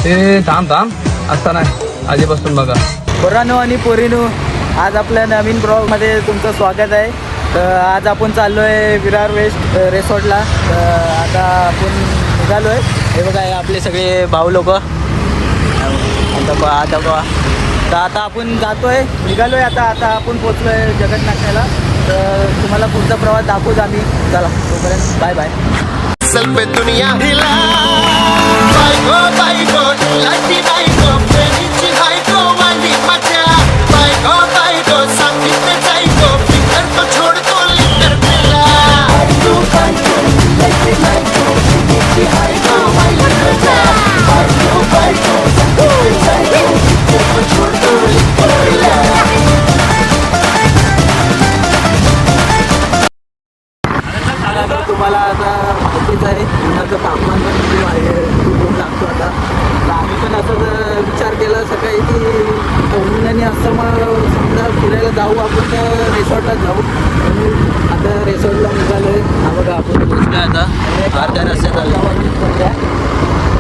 ते थांब असता नाही आधीपासून बघा. पोरांनो आणि पोरीनो, आज आपल्या नवीन ब्लॉगमध्ये तुमचं स्वागत आहे. तर आज आपण चाललो आहे विरार वेस्ट रिसॉर्टला. तर आता आपण निघालो आहे. हे बघा, हे आपले सगळे भाऊ लोक. आता आपण जातो आहे, निघालो आहे. आता आपण पोचलो आहे जगन्नाथला. तर तुम्हाला पुढचा प्रवास दाखवूच आम्ही. चला, तोपर्यंत बाय बाय. पे दुनिया हिला बायको बायको लाटी बायको प्रेमीची बायको वाली मजा बायको बायको सांगितलं जायको फिकर तो छोडतो लिटर पिला बायको बायको लाटी बायको प्रेमीची बायको वाली मजा बायको बायको सांगितलं जायको फिकर तो छोडतो लिटर पिला. तुम्हाला आता माहितीच आहे, उन्हाचं तापमान पण खूप आहे, खूप लागतो. आता आम्ही पण असं विचार केला सकाळी की ऊन असं मग समजा फिरायला जाऊ आपण, तर रिसॉर्टला जाऊ. आता रिसॉर्टला निघालो आहे. हा बघा, आपण पोचलो आता अर्ध्या रस्त्यात आलो.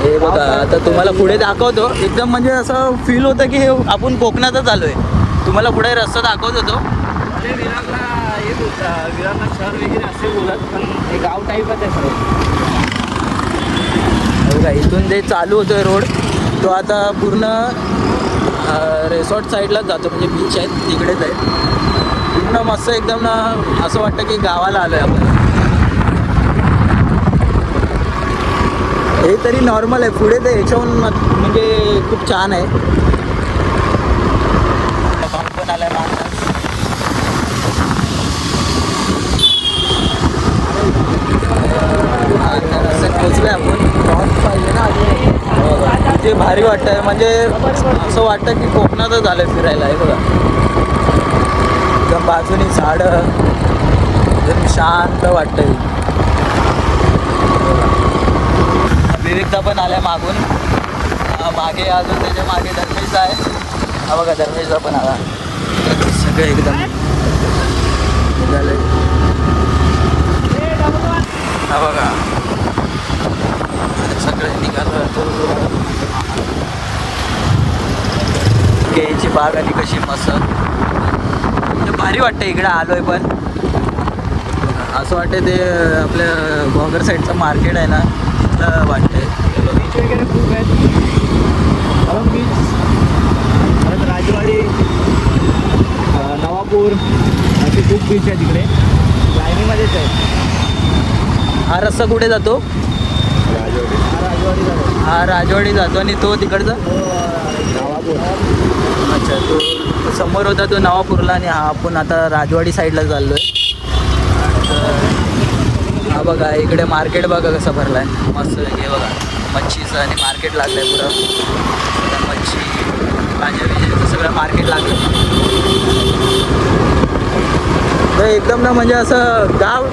हे बघा, आता तुम्हाला पुढे दाखवतो. एकदम म्हणजे असं फील होतं की हे आपण कोकणातच आलो आहे. तुम्हाला पुढे रस्ता दाखवत होतो. विरारला शहर वगैरे असे बोलत, पण हे गाव टाईपच आहे सगळं. बघा, इथून जे चालू होतोय रोड, तो आता पूर्ण रिसॉर्ट साईडलाच जातो. म्हणजे बीच आहेत तिकडेच आहे. पूर्ण मस्त एकदम ना, असं वाटतं की गावाला आलो आहे आपण. हे तरी नॉर्मल आहे, पुढे ते ह्याच्याहून म्हणजे खूप छान आहे. पण आलाय माणूस. पोचलोय आपण. पाहिजे ना, ते भारी वाटतंय. म्हणजे असं वाटतं की कोकणातच आलंय फिरायला. आहे बघा, एकदम बाजूनी झाडं, एकदम शांत वाटतंय. विवेकदा पण आलाय मागून. मागे अजून त्याच्या मागे धर्मेशचा आहे. हा बघा, धर्मेशचा पण आला. सगळं एकदम निघालंय. हा बघा, सगळे निघालं. केळीची बाग आणि कशी मस्त भारी वाटतं. इकडे आलोय पण असं वाटतं ते आपल्या गोगर साईडचं मार्केट आहे ना, तिथलं वाटतंय. बीच वगैरे खूप आहेत. बीच, परत राजवाडी, नवापूर असे खूप बीच आहे तिकडे. लाईनीमध्येच आहे. हा रस्ता कुठे जातो? हा राजवाडी जातो. आणि तो तिकडचा नवापूर. अच्छा, तो समोर होता तो नवापूरला, आणि हा आपण आता राजवाडी साईडला चाललो आहे. हा बघा, इकडे मार्केट बघा कसं भरलं आहे. मस्त हे बघा, मच्छीचं आणि मार्केट लागलं आहे पुरं. मच्छी, भाज्या बिज्याचं सगळं मार्केट लागलं. तर एकदम ना, म्हणजे असं गाव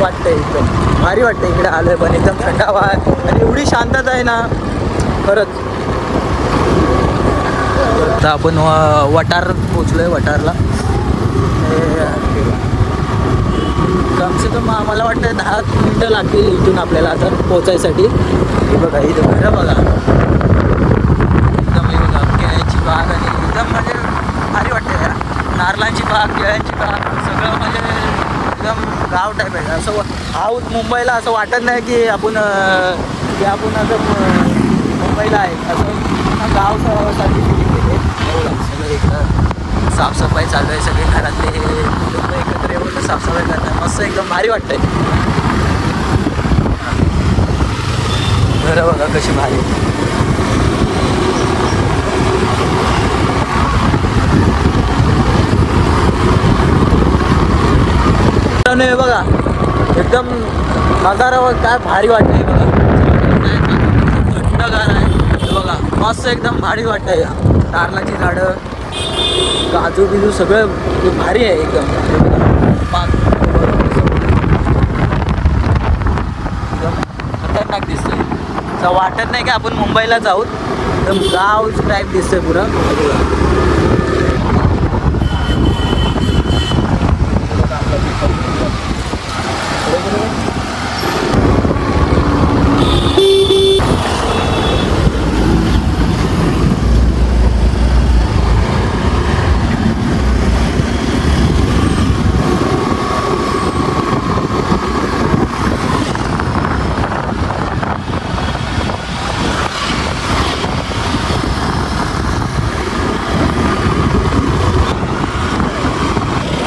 वाटतंय. एकदम भारी वाटतं इकडे आलोय. पण एकदम थंडावा आहे आणि एवढी शांतता आहे ना, खरंच. आता आपण वटार पोचलोय. वटारला कमसे कम मला वाटतं 10 मिनटं लागतील इथून आपल्याला आता पोचायसाठी. हे बघा, इथं घरं बघा, एकदम हे बघा, केळ्यांची बाग. आणि एकदम म्हणजे भारी वाटतं यार. नारळांची बाग, केळ्यांची बाग, सगळं म्हणजे एकदम गाव टाईप आहे. असं आऊट मुंबईला असं वाटत नाही की आपण असं मुंबईला आहे. असं गाव सारखी फिलिंग येते. सगळं इकडं साफसफाई चालू आहे. सगळे घरातले लोक एकत्र येऊन साफसफाई करतात. मस्त एकदम भारी वाटतंय. घरं बघा कशी भारी. हे बघा, एकदम नजारा काय भारी वाटतंय. बघा, थंडगार आहे. हे बघा, मस्त एकदम भारी वाटतंय. नारळाची झाडं, काजू बिजू सगळं भारी आहे एकदम. खतरनाक दिसतंय. असं वाटत नाही की आपण मुंबईला जाऊ. एकदम गाव टाईप दिसतंय पुरं.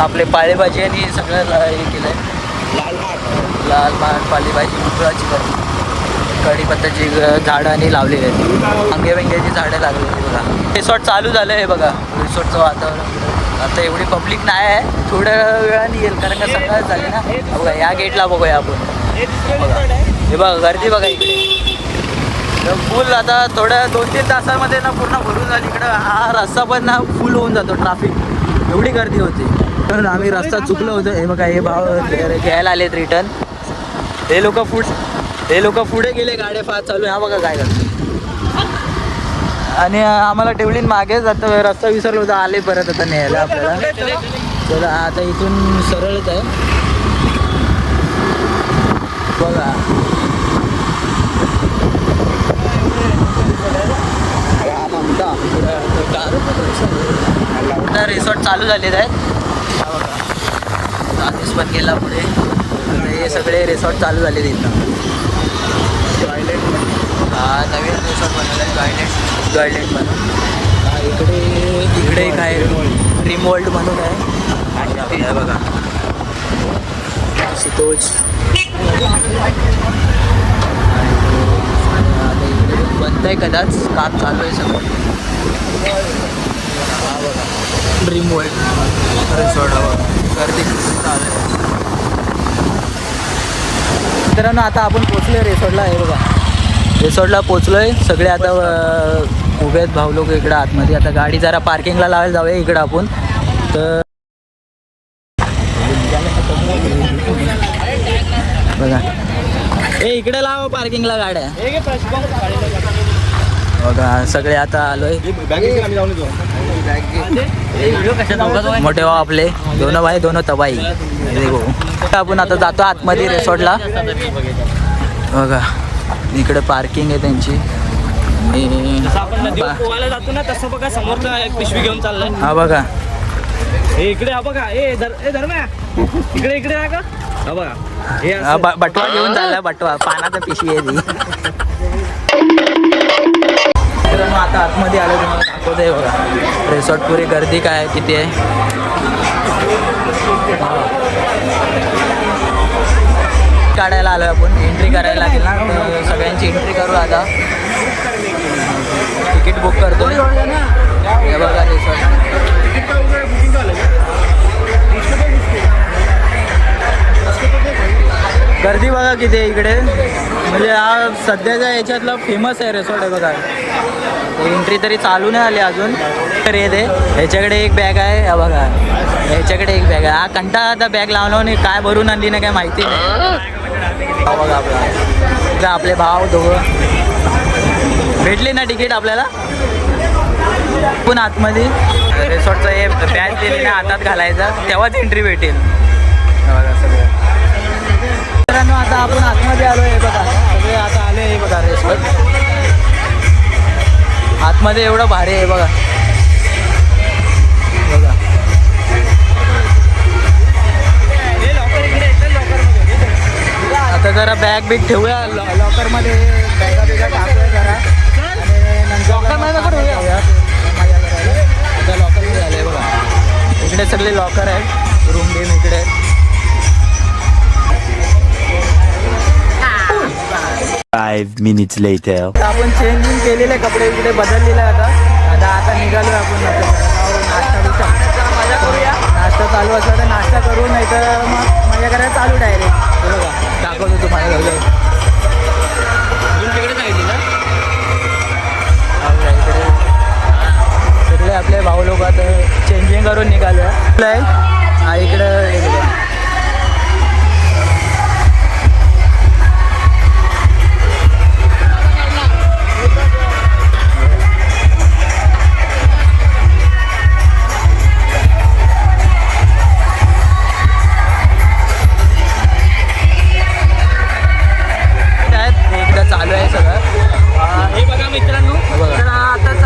आपले पालेभाजी आणि सगळं हे केलं आहे. लाल भात पालेभाजी गुळाची कढीपत्त्याची झाडं आणि लावलेली आहेत. वांग्याची झाडं लागलेली आहेत बघा. रिसॉर्ट चालू झालं आहे बघा. रिसॉर्टचं वातावरण आता एवढी पब्लिक नाही आहे, थोड्या वेळाने येईल कारण का सकाळ झाली ना. बघा या गेटला बघूया आपण. बघा हे बघा गर्दी बघा इकडे फुल. आता थोड्या 2-3 तासामध्ये ना पूर्ण भरून झाली इकडं. हा रस्ता पण ना फुल होऊन जातो, ट्रॅफिक एवढी गर्दी होती. पण आम्ही रस्ता चुकलो होतो. हे बघा हे भाव घ्यायला आलेत रिटर्न. हे लोक पुढे गेले, गाड्या फास्ट चालू. हा बघा काय करतो. आणि आम्हाला टेवलीन मागेच आता रस्ता विसरलो होता. आले परत आता न्यायला आपल्याला. चला आता इथून सरळच आहे बघा. आता रिसॉर्ट चालू झालेले आहेत. आदेश पण गेला पुढे. हे सगळे रिसॉर्ट चालू झालेले इथं. हा नवीन रिसॉर्ट बनवला आहे गायलँड म्हणून. इकडे एक आहे ड्रीम वर्ल्ड म्हणून आहे बघा. सितोज बंद आहे कदाच, काम चालू आहे सगळं. हा बघा ड्रीम वर्ल्ड रिसॉर्ट गर्दी चालू आहे. मित्रांनो आता आपण पोचलोय रिसॉर्टला. आहे बघा रिसॉर्टला पोचलोय. सगळे आता उभे आहेत भाऊ लोक इकडं आतमध्ये. आता गाडी जरा पार्किंगला लावायला जाऊया इकडं आपण. तर बघा हे इकडे लाव पार्किंगला गाड्या. बघा सगळे आता आलोय. मोठे भाऊ आपले दोन भाई दोन तबाई. आपण आता जातो आतमध्ये रिसॉर्टला. बघा इकडे पार्किंग आहे त्यांची. पोहायला जातो ना तसं बघा समोर पिशवी घेऊन चाललाय. हा बघा हे इकडे. हा बघा ए धर्म्या इकडे ना का. हा बघा हे बटवा घेऊन चाललाय. बटवा पानाचा पिशवी आहे ती. मित्रांनो आता आतमध्ये आलो तुम्हाला दाखवतोय बघा रिसॉर्ट. पुरी गर्दी काय किती आहे. काढायला आलोय आपण. एंट्री करायला लागेल ना, तर सगळ्यांची एंट्री करू आता. तिकीट बुक करतो. हे बघा रिसॉर्ट. गर्दी बघा किती आहे इकडे. म्हणजे हा सध्याच्या याच्यातला फेमस आहे रिसॉर्ट आहे बघा. एंट्री तरी चालू नाही आली अजून. तर येते ह्याच्याकडे एक बॅग आहे. हा बघा ह्याच्याकडे एक बॅग आहे. हा कंटाळा आता बॅग लावला नाही, काय भरून आणली ना काय माहिती नाही. हा बघा आपला आपले भाव दोघं भेटले ना तिकीट आपल्याला. पण आतमध्ये रिसॉर्टचं हे बॅग दिली ना हातात घालायचा तेव्हाच एंट्री भेटेल. बघा सगळं. मित्रांनो आता आपण आतमध्ये आलो आहे बघा. सगळे आता आले आहे बघा रिसॉर्ट. आतमध्ये एवढं भारी आहे बघा. बघा आता जरा बॅग बिग ठेवूया लॉकरमध्ये. बॅगा बिगा टाकूया जरा आणि नंतर आता लॉकरमध्ये आलं आहे बघा. इकडे सगळे लॉकर आहेत. रूम गेम इकडे. 5 minutes later. आपण चेंजिंग केलेले कपडे इकडे बदललेले आता निघालो आपण. नाश्ता चालू असला तर नाश्ता करू, नाही तर मग मजा करायला चालू डायरेक्ट. बघा दाखवतो तुम्हाला. इकडे सगळे आपले भाऊ लोक आता चेंजिंग करून निघालो आहे. हा इकडं चालू आहे सगळं. हे बघा मित्रांनो. तर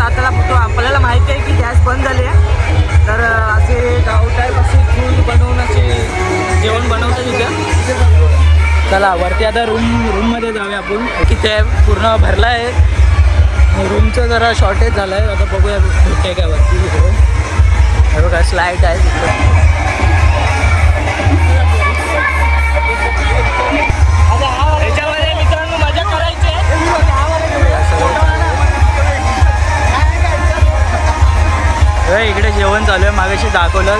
आता आपल्याला माहिती आहे की गॅस बंद झाली आहे. तर असे गावट आहे असे फूल बनवून असे जेवण बनवतात तिथं. चला वरती आता रूममध्ये जाऊया आपण. तिथे पूर्ण भरला आहे. रूमचं जरा शॉर्टेज झालं आहे. आता बघूया भेटते काय वरती. हे बघा स्लाईड आहे तिकडे. याच्यामध्ये मित्रांनो मजा करायची आहे. इकडे जेवण चालू आहे, मागाशी दाखवलं.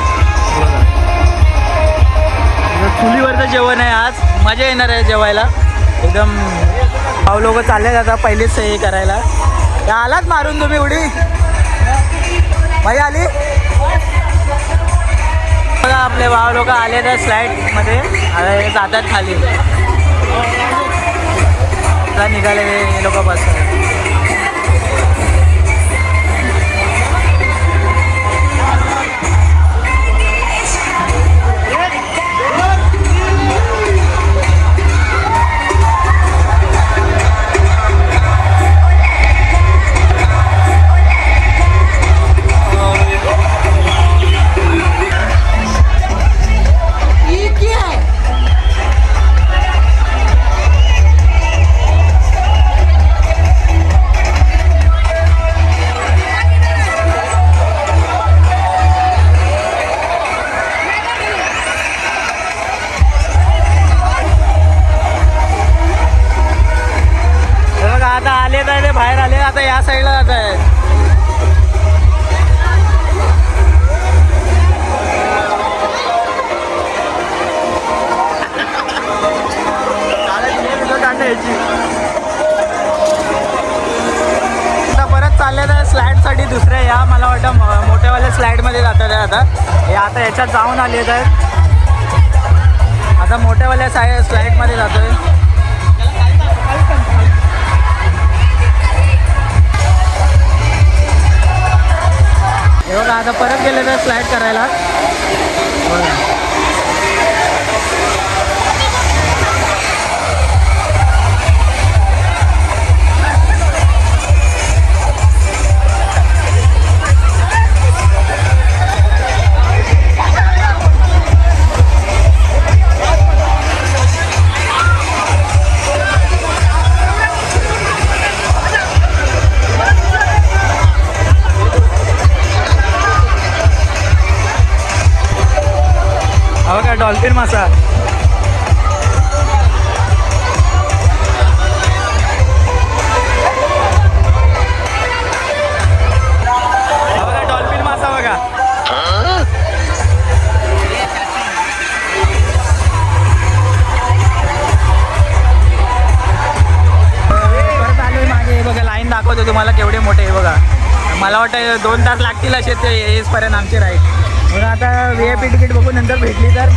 चुलीवरचं जेवण आहे आज. मजा येणार आहे जेवायला एकदम. भाऊ लोक चालले आता पहिलेच हे करायला. त्या आलात मारून तुम्ही उडी मजा आली बघा. आपले भाऊ लोक आले त्या स्लाईडमध्ये जातात खाली. आता निघाले हे लोक बसतात. आता आले तर ते बाहेर आले. आता या साईडला जात आहेत. आता परत चालले तर स्लाईडसाठी दुसऱ्या या मला वाटतं मोठ्यावाल्या स्लाईडमध्ये जातात आता. हे आता याच्यात जाऊन आले तर आता मोठ्यावाल्या स्लाईडमध्ये जातोय. हे बघा आता परत गेले तर स्लाईड करायला. हो का डॉल्फिन मासा. बघा डॉल्फिन मासा बघा. परत आलोय मागे. बघा लाईन दाखवतो तुम्हाला केवढे मोठे आहे बघा. मला वाटतं 2 तास लागतील असे ते येईपर्यंत आमची राईड. म्हणून आता VIP तिकीट बघू नंतर भेटली तर,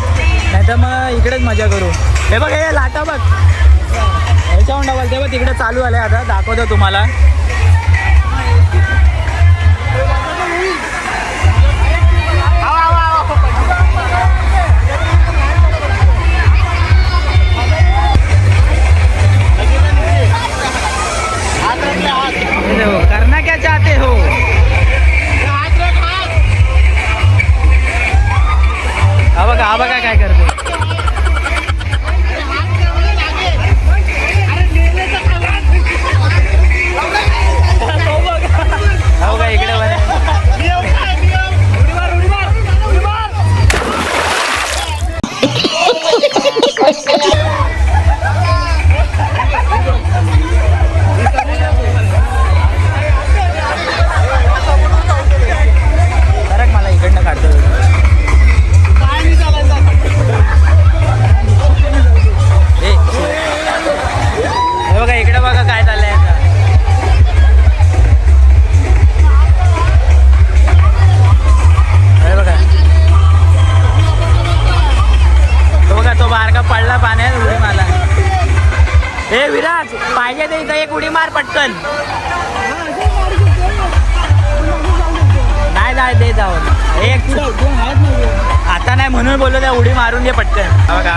नाही तर मग इकडेच मजा करू. हे बघ हे लाटा बघ ह्याच्यावर डबल ते बघ तिकडे चालू आले. आता दाखवतो तुम्हाला. करना क्या चाहते हो. हा बघा काय करतो. हो का इकडे मला इकडनं काढतो. बघा इकडे बघा काय चाललंय आता. बघा तो बारका पडला पाण्यात उडी मारला. हे विराज पाहिजे ते इथं एक उडी मार पटकन. नाही दे जाऊन एक आता नाही म्हणून बोललो त्या उडी मारून घे पटकन. बघा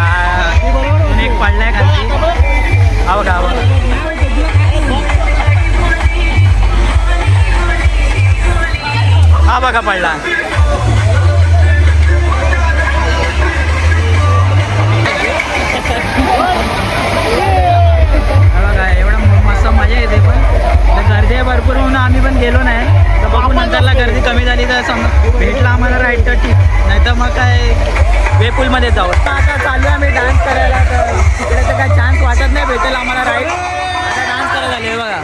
एक पडलाय खाली. हा बघा हा बघा पडला. बघा एवढं मस्त मजा येते. पण गर्दी भरपूर म्हणून आम्ही पण गेलो नाही. तर बघू नंतरला गर्दी कमी झाली तर भेटला आम्हाला राईड तर ठीक, नाही तर मग काय वेपूलमध्ये जाऊ. आता चालू आम्ही डान्स करायला, तर तिकडे तर काय चान्स वाटत नाही भेटेल आम्हाला राईड. आता डान्स करायला आले बघा.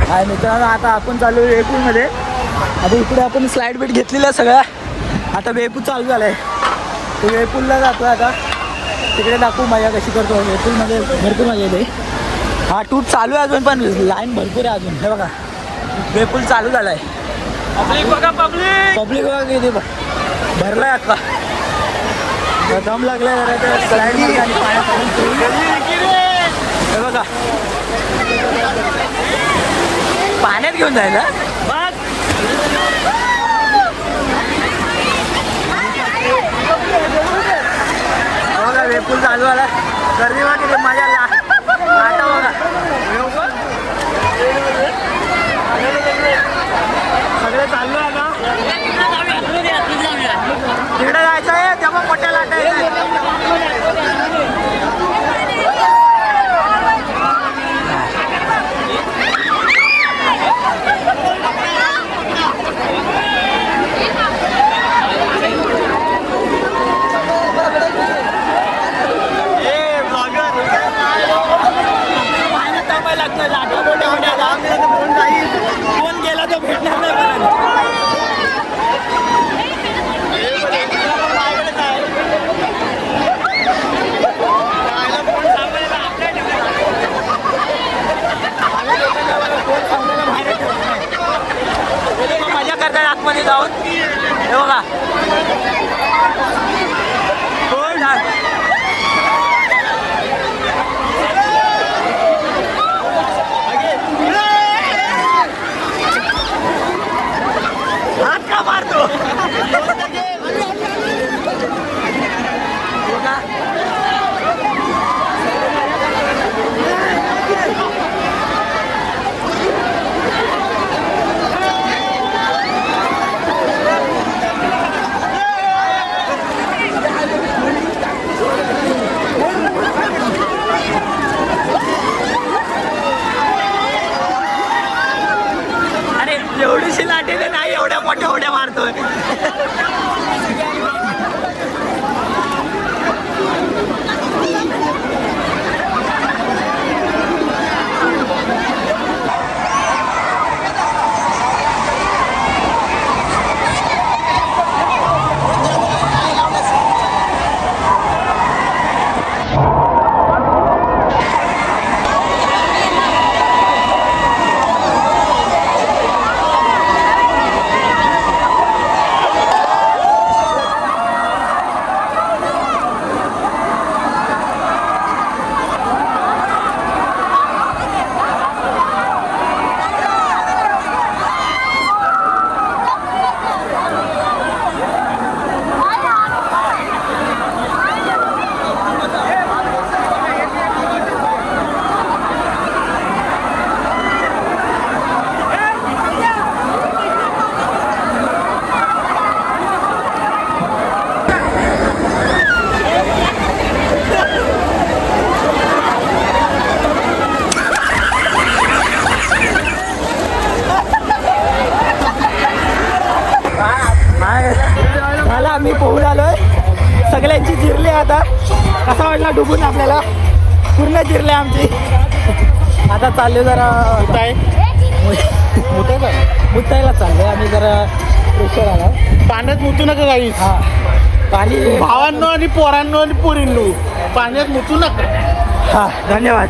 हाय मित्रांनो, आता आपण चालू आहे वेपूलमध्ये. आता इकडे आपण स्लाईड बीट घेतलेल्या सगळ्या. आता वेपूल चालू झालं आहे, तो वेपूलला जातो. आता तिकडे दाखवू मजा कशी करतो. वेपूलमध्ये भरपूर मजा येते. हा टूर चालू आहे अजून, पण लाईन भरपूर आहे अजून. हे बघा वेपूल चालू झाला आहे. पब्लिक बघा, पब्लिक बघा किती भरला आहे. आता दम लागलाय जरा स्लाईड आणि हे बघा पाण्यात घेऊन जायला. बघा वेपूल चालू आला. गर्दी बघा किती मजा लाटा बघा. सगळे चालू आहे का? तिकडे जायचं आहे तेव्हा मोठ्या लाटा येतात. कोण गेला तो भेटणार नाही मला. मजा करतात आतमध्ये जाऊन. हे बघा हात का मारतो. एवढीशी लाटेने नाही एवढ्या मोठ्या उड्या मारतोय. आम्ही पोहून आलोय. सगळ्यांची जिरली आता. कसा वाटला डुबून? आपल्याला पूर्ण जिरले आमची. आता चालले जरा मुतायला चाललोय आम्ही जरा प्रेशर आला. पाण्यात मुतू नका काही. हा पाणी भावांनो आणि पोरांनो आणि पोरींनो पाण्यात मुतू नका. हा धन्यवाद.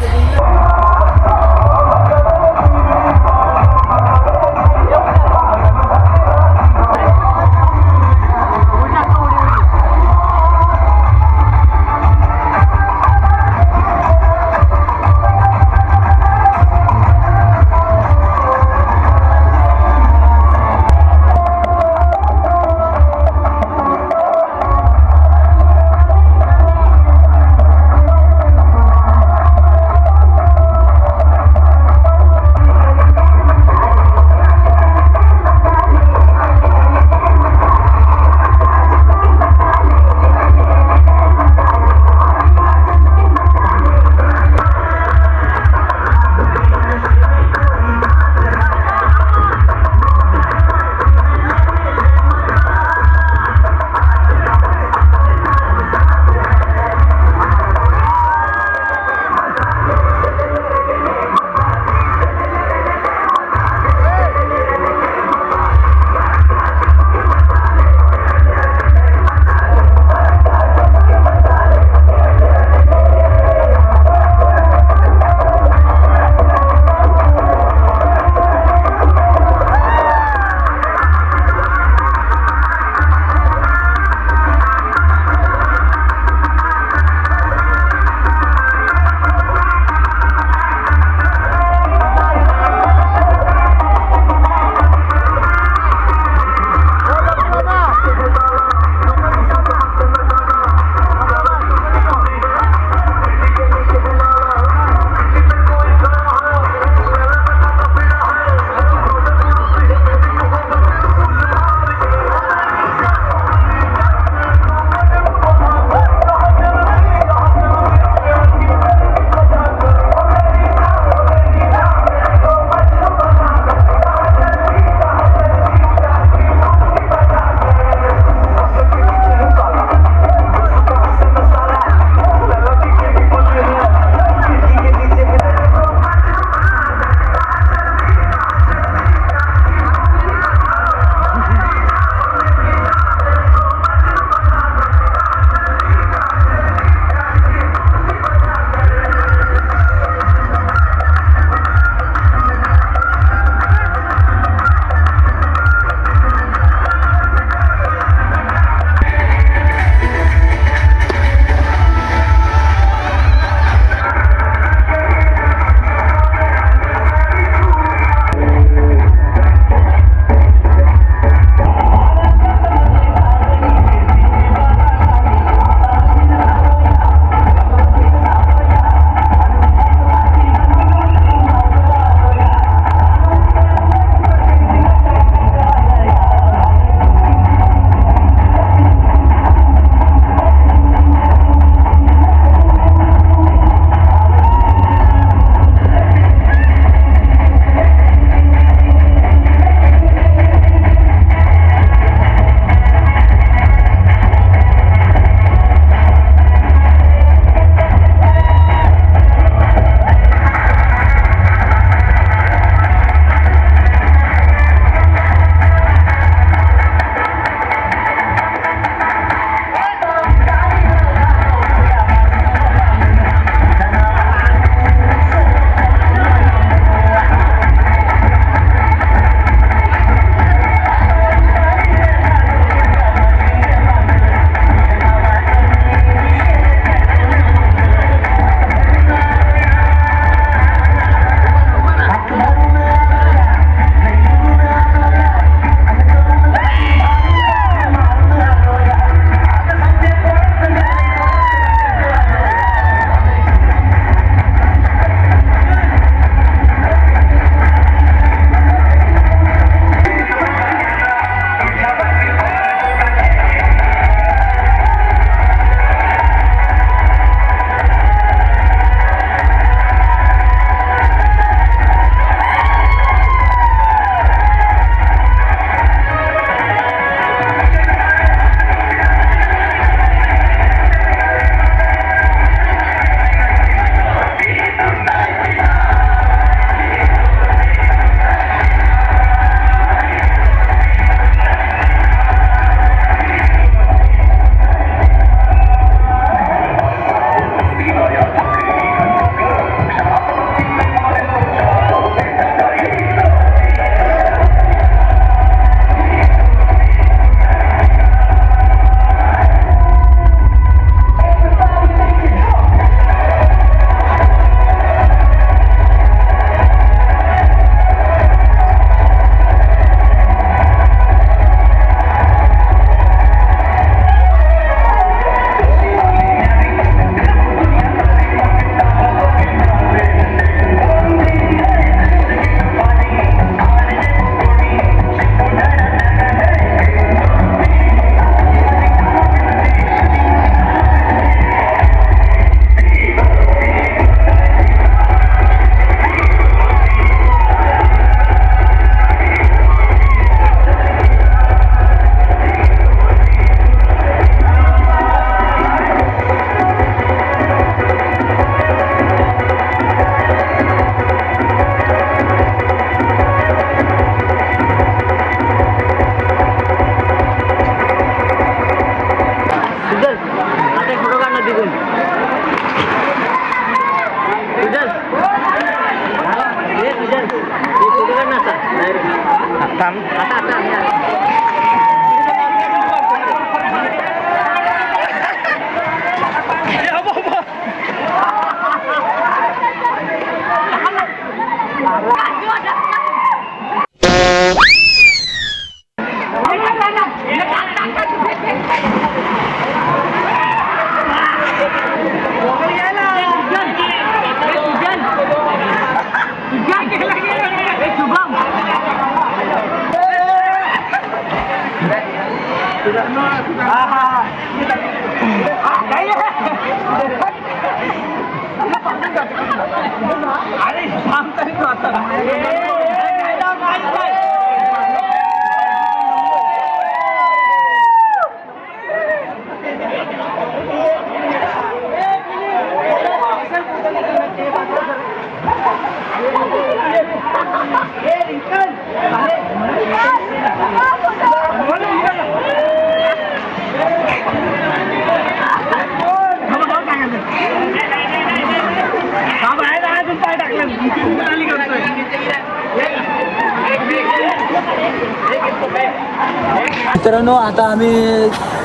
मित्रांनो आता आम्ही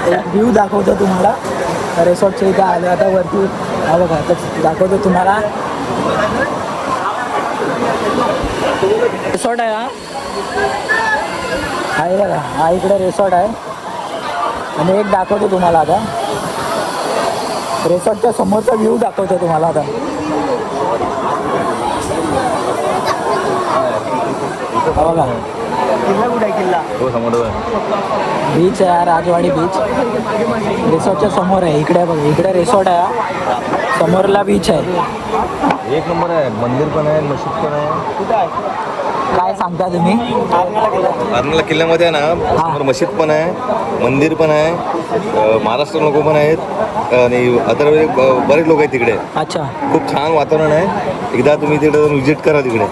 व्ह्यू दाखवतो तुम्हाला रिसॉर्टच्या इथे आले आता वरती. हा बघा आता दाखवतो तुम्हाला रिसॉर्ट आहे. हा आहे बघा, हा इकडे रिसॉर्ट आहे. आणि एक दाखवतो तुम्हाला आता रिसॉर्टच्या समोरचा व्ह्यू दाखवतो तुम्हाला आता. हा बघा किल्ला कुठे आहे किल्ला बीच आहे, राजवाडी बीच रिसॉर्टच्या समोर आहे. इकडे बघा, इकडे रिसॉर्ट आहे, समोरला बीच आहे. एक नंबर आहे. मंदिर पण आहे, मशीद पण आहे. कुठे आहे काय सांगता तुम्ही? अर्नाळा किल्ल्यामध्ये आहे ना, समोर मशीद पण आहे, मंदिर पण आहे, महाराष्ट्र लोक पण आहेत आणि अदर बरेच लोक आहेत तिकडे. अच्छा, खूप छान वातावरण आहे. एकदा तुम्ही तिकडे व्हिजिट करा. तिकडे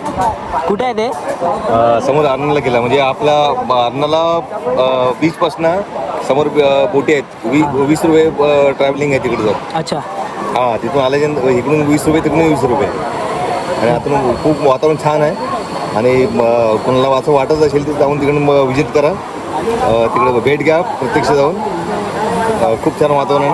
कुठे आहे ते? समोर अर्नाळा किल्ला म्हणजे आपला अर्नाळा बीचपासून समोर बोटी आहेत. 20 रुपये ट्रॅव्हलिंग आहे तिकडे जाऊन. अच्छा, हां, तिथून आल्याच्या इकडून 20 रुपये, तिकडून 20 रुपये. आणि आतून खूप वातावरण छान आहे. आणि कोणाला असं वाटत असेल तर जाऊन तिकडून व्हिजिट करा, तिकडे भेट घ्या प्रत्यक्ष जाऊन. खूप छान वातावरण आहे.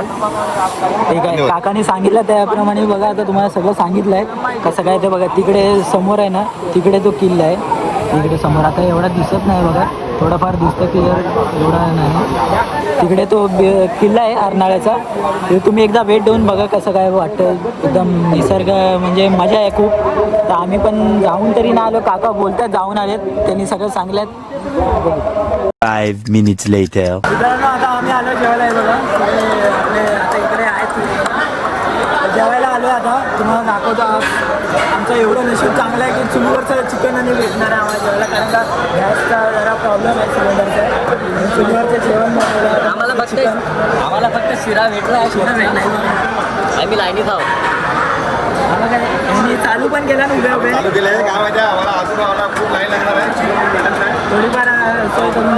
ठीक आहे. काकाने सांगितलं त्याप्रमाणे बघा, आता तुम्हाला सगळं सांगितलं आहे कसं काय ते बघा. तिकडे समोर आहे ना, तिकडे तो किल्ला आहे. तिकडे समोर आता एवढा दिसत नाही बघा, थोडंफार दिसतं क्लिअर, एवढा नाही. तिकडे तो किल्ला आहे अर्नाळ्याचा. ते तुम्ही एकदा भेट देऊन बघा कसं काय वाटतं. एकदम निसर्ग म्हणजे मजा आहे खूप. तर आम्ही पण जाऊन तरी ना आलो, काका बोलतात जाऊन आलेत, त्यांनी सगळं सांगल्यात. 5 minutes later. मित्रांनो आता आम्ही आलो जेवायला. बघा आपले आता इकडे आहेत, जेवायला आलो. आता तुम्हाला दाखवतो. आमचं एवढं नशीब चांगलं आहे की चुलीवरचं चिकन आणि भेटणार आहे आम्हाला जेवायला, कारण का गॅसचा जरा प्रॉब्लेम आहे सिलेंडरचा. चुलीवरचं जेवण बनवलं आम्हाला फक्त शिरा भेटला आहे, शिरा भेटला आहे. आम्ही लाईनीत आहोत. आम्हाला काय यांनी चालू पण केला ना उभे चालू केलं आहे. काय माहिती आहे, आम्हाला अजून आम्हाला खूप लाईन लागणार आहे. थोडीफार सोय करून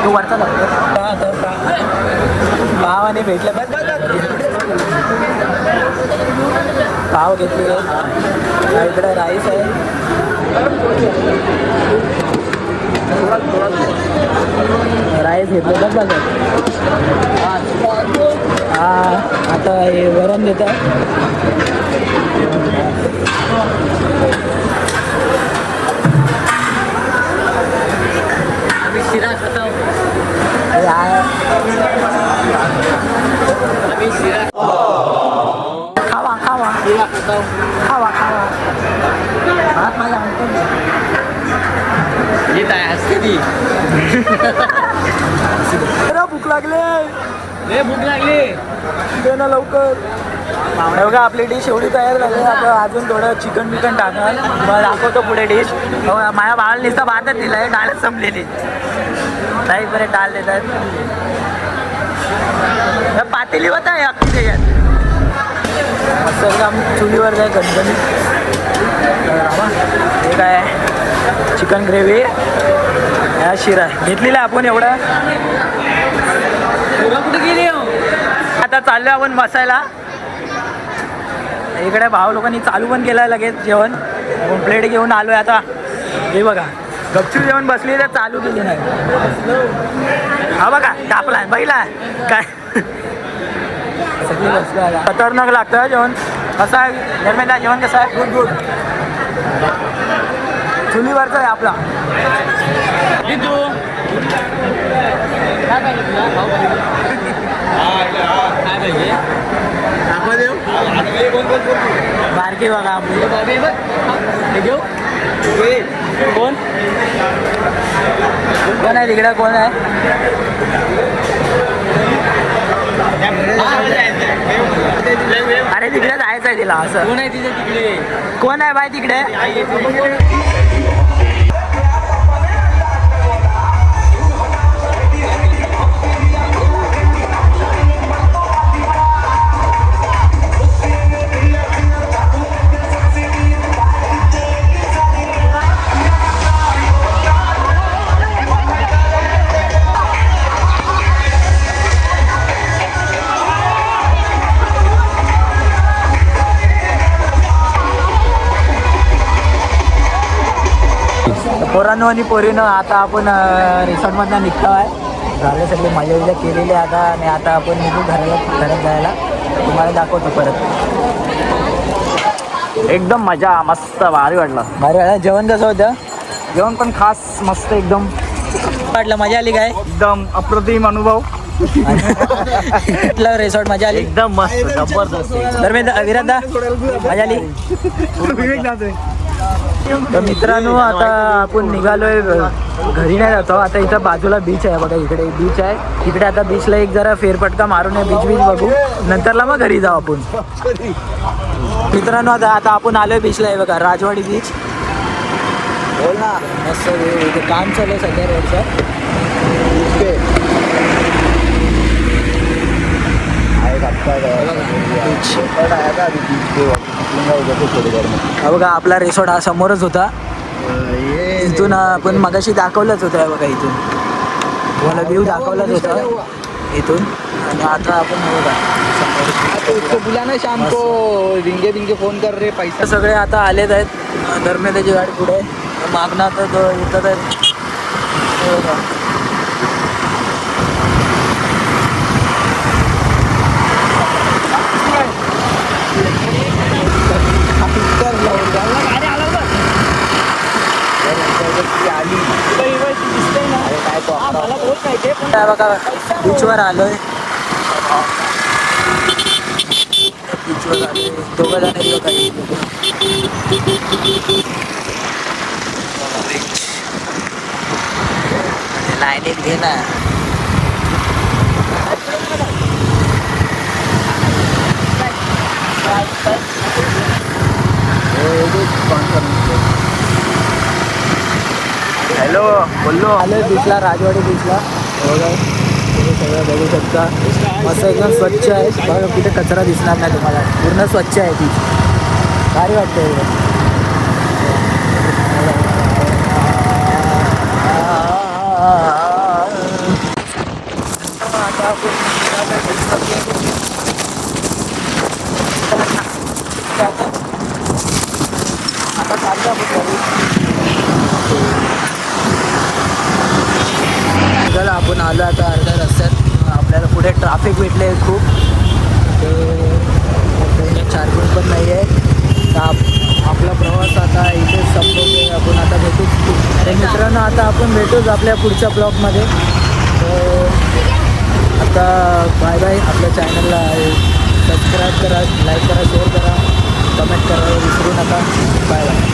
तो वरचा लागतो. भावाने भेटलं बस पाव घेतले. इकडे राईस आहे, राईस घेतलं बस बघा. हा आता हे वरण देतात. आम्ही शिरा खातो. आम्ही शिरा खावा खावा शिरा खातो. खावा खावा. भात माझ्या अंकल येत आहे हसते ती. भूक लागले, लय भूक लागली. दे ना लवकर. बघा आपली डिश एवढी तयार झाली. आता अजून थोडं चिकन बिकन टाकणार, मग दाखवतो पुढे डिश. माझ्या भावाला नुसता भातच दिला आहे, डाळच संपलेली. काही बरे डाळ देतात. पातेली होता आहे अख्खी त्याच्यात. मस्त एकदम चुलीवर जाय गणगणित. हे काय चिकन ग्रेव्ही, ह्या शिरा घेतलेला आपण एवढा. कुठे गेली हो? आता चाललो आपण बसायला. इकडे भाऊ लोकांनी चालू पण केलं लगेच जेवण. प्लेट घेऊन आलोय आता. हे बघा गपचूप जेवण बसली तर चालू केली नाही. हा बघा कापला बघितला काय खतरनाक लागतं जेवण. कसं आहे धर्मेंद्र जेवण कसं आहे? Good good. चुलीवरचं आहे आपला. बारके बघा कोण कोण आहे तिकडे? कोण आहे? अरे तिकडे जायचं आहे तिला. असं कोण आहे तिकडे? कोण आहे बाय तिकडे? पोरांनो आणि पोरीनं आता आपण रिसॉर्टमधनं निघतो आहे. झाले सगळे मजा विजा केलेली आता. आणि आता आपण निघू घरात जायला. तुम्हाला दाखवतो परत. एकदम मजा मस्त भारी वाटलं. भारी वाटलं. जेवण कसं होतं? जेवण पण खास मस्त एकदम वाटलं. मजा आली काय? एकदम अप्रतिम अनुभव. रिसॉर्ट मजा आली एकदम मस्त जबरदस्त. धर्मेंद्र विरादा मजा आली. तर मित्रांनो आता आपण निघालोय घरी नाही जातो. आता इथं बाजूला बीच आहे बघा. इकडे बीच आहे. तिकडे आता बीचला एक जरा फेरफटका मारून बीच बघू. नंतरला मग घरी जाऊ आपण. मित्रांनो आता आपण आलोय बीचला आहे बघा. राजवाडी बीच. बोल ना. मस्त इथे काम चालू आहे सध्या रोडचं. बघा आपला रिसॉर्ट हा समोरच होता. इथून आपण मगाशी दाखवलंच होतं बघा. इथून तुम्हाला व्ह्यू दाखवलाच होता इथून. आणि आता आपण बघा बुलाना शाम को रिंगे बिंगे फोन कर रे पैसे सगळे आता आलेत आहेत. धर्मेंद्रची गाडी पुढे मागणं आता येतात आहेत. बघा बीचवर आलोय. बीचवर आलोय. दोघं जण लाईनीत घे ना. हॅलो बोललो. आलोय बीचला. राजवाडी बीचला. तुम्ही सगळं बघू शकता. मस्त एकदम स्वच्छ आहे बघा. कुठे कचरा दिसणार नाही तुम्हाला. पूर्ण स्वच्छ आहे बीच. भारी वाटतं. आता चला आपण आलो आता अर्ध्या रस्त्यात. आपल्याला पुढे ट्रॅफिक भेटले खूप. ते चार्जिंग पण नाही आहे. तर आपला प्रवास आता इथे संपवतोय. आपण आता भेटूच. तर मित्रांनो आता आपण भेटूच आपल्या पुढच्या ब्लॉगमध्ये. आता बाय बाय. आपल्या चॅनलला सबस्क्राईब करा, लाईक करा, शेअर करा, कमेंट करा विसरू नका. Bye bye.